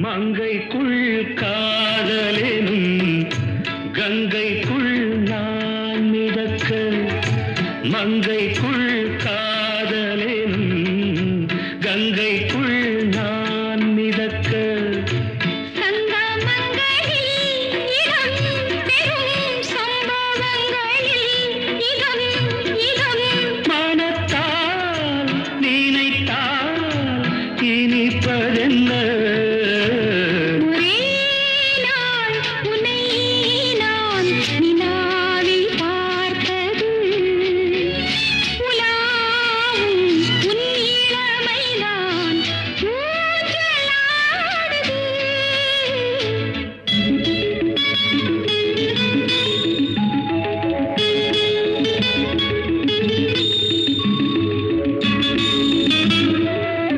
மங்கைக்குள் காதலெனும் கங்கைக்குள் நான் மிதக்க மங்கைக்குள் காதலெனும் கங்கைக்குள் நான் மிதக்க மனத்தால் நினைத்தால் இனிப்பதென்ன